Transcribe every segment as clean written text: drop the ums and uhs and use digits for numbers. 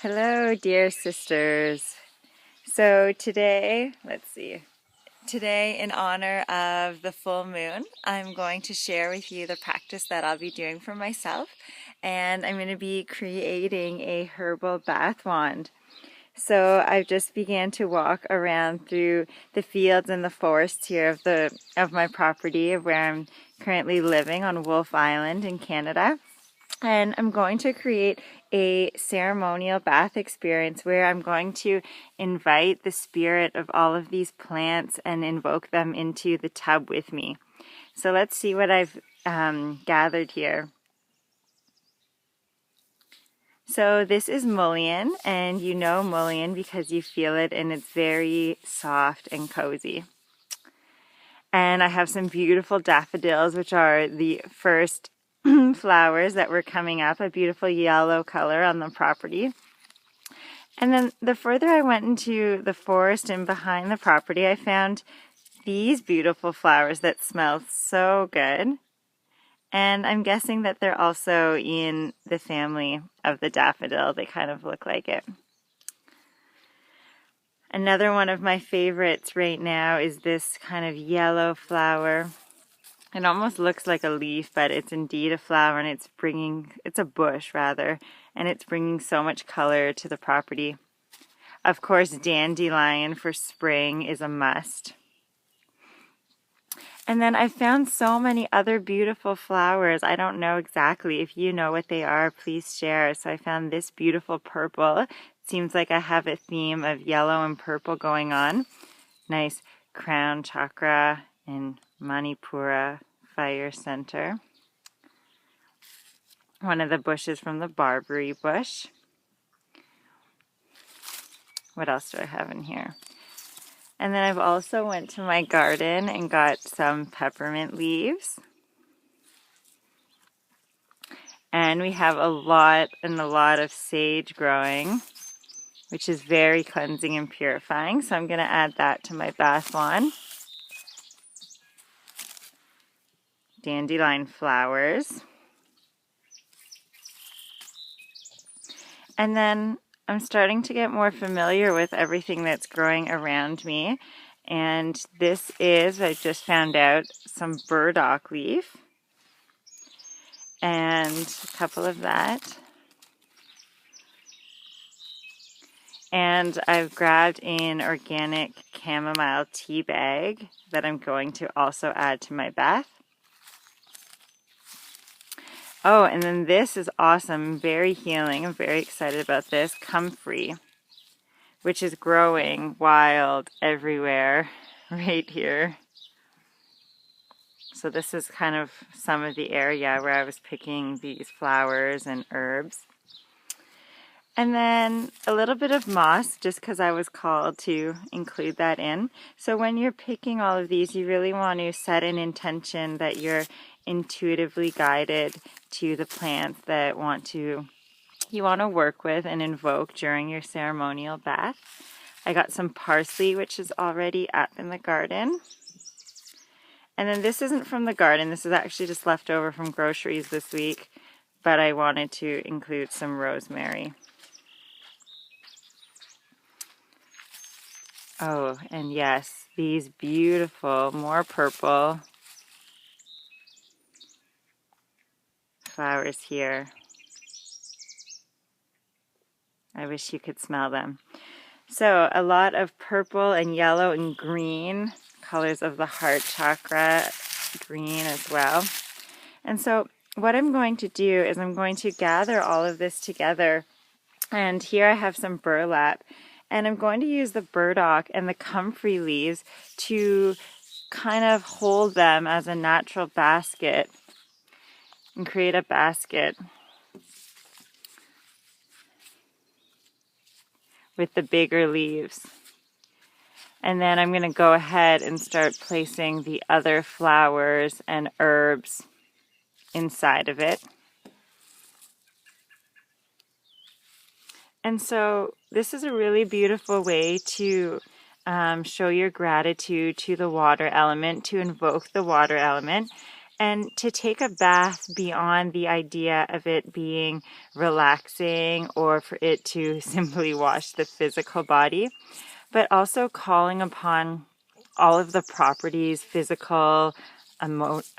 Hello, dear sisters. So today, today in honor of the full moon, I'm going to share with you the practice that I'll be doing for myself, and I'm going to be creating a herbal bath wand. So I've just began to walk around through the fields and the forests here of my property of where I'm currently living on Wolf Island in Canada. And I'm going to create a ceremonial bath experience where I'm going to invite the spirit of all of these plants and invoke them into the tub with me. So let's see what I've gathered here. So this is mullein, and you know mullein because you feel it and it's very soft and cozy. And I have some beautiful daffodils, which are the first flowers that were coming up, a beautiful yellow color on the property. And then the further I went into the forest and behind the property, I found these beautiful flowers that smell so good. And I'm guessing that they're also in the family of the daffodil. They kind of look like it. Another one of my favorites right now is this kind of yellow flower. It almost looks like a leaf, but it's indeed a flower, and it's a bush rather, and it's bringing so much color to the property. Of course, dandelion for spring is a must. And then I found so many other beautiful flowers. I don't know exactly. If you know what they are, please share. So I found this beautiful purple. It seems like I have a theme of yellow and purple going on. Nice crown chakra and Manipura fire center. One of the bushes from the barberry bush. What else do I have in here? And then I've also went to my garden and got some peppermint leaves. And we have a lot of sage growing, which is very cleansing and purifying. So I'm going to add that to my bath wand. Dandelion flowers. And then I'm starting to get more familiar with everything that's growing around me. And this is, I just found out, some burdock leaf. And a couple of that. And I've grabbed an organic chamomile tea bag that I'm going to also add to my bath. Oh, and then this is awesome, very healing. I'm very excited about this. Comfrey, which is growing wild everywhere right here. So this is kind of some of the area where I was picking these flowers and herbs. And then a little bit of moss, just because I was called to include that in. So when you're picking all of these, you really want to set an intention that you're intuitively guided to the plants that you want to work with and invoke during your ceremonial bath. I got some parsley, which is already up in the garden. And then this isn't from the garden. This is actually just left over from groceries this week, but I wanted to include some rosemary. Oh, and yes, these beautiful, more purple flowers here. I wish you could smell them. So a lot of purple and yellow and green, colors of the heart chakra, green as well. And so what I'm going to do is I'm going to gather all of this together. And here I have some burlap. And I'm going to use the burdock and the comfrey leaves to kind of hold them as a natural basket and create a basket with the bigger leaves. And then I'm going to go ahead and start placing the other flowers and herbs inside of it. And so this is a really beautiful way to show your gratitude to the water element, to invoke the water element. and to take a bath beyond the idea of it being relaxing or for it to simply wash the physical body, but also calling upon all of the properties, physical,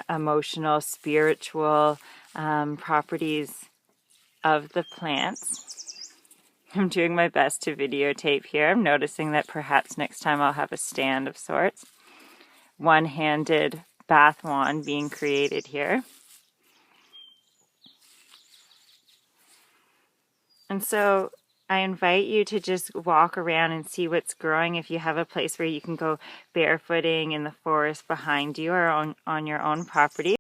emotional, spiritual properties of the plants. I'm doing my best to videotape here. I'm noticing that perhaps next time I'll have a stand of sorts. One-handed bath wand being created here. And so I invite you to just walk around and see what's growing. If you have a place where you can go barefooting in the forest behind you or on your own property.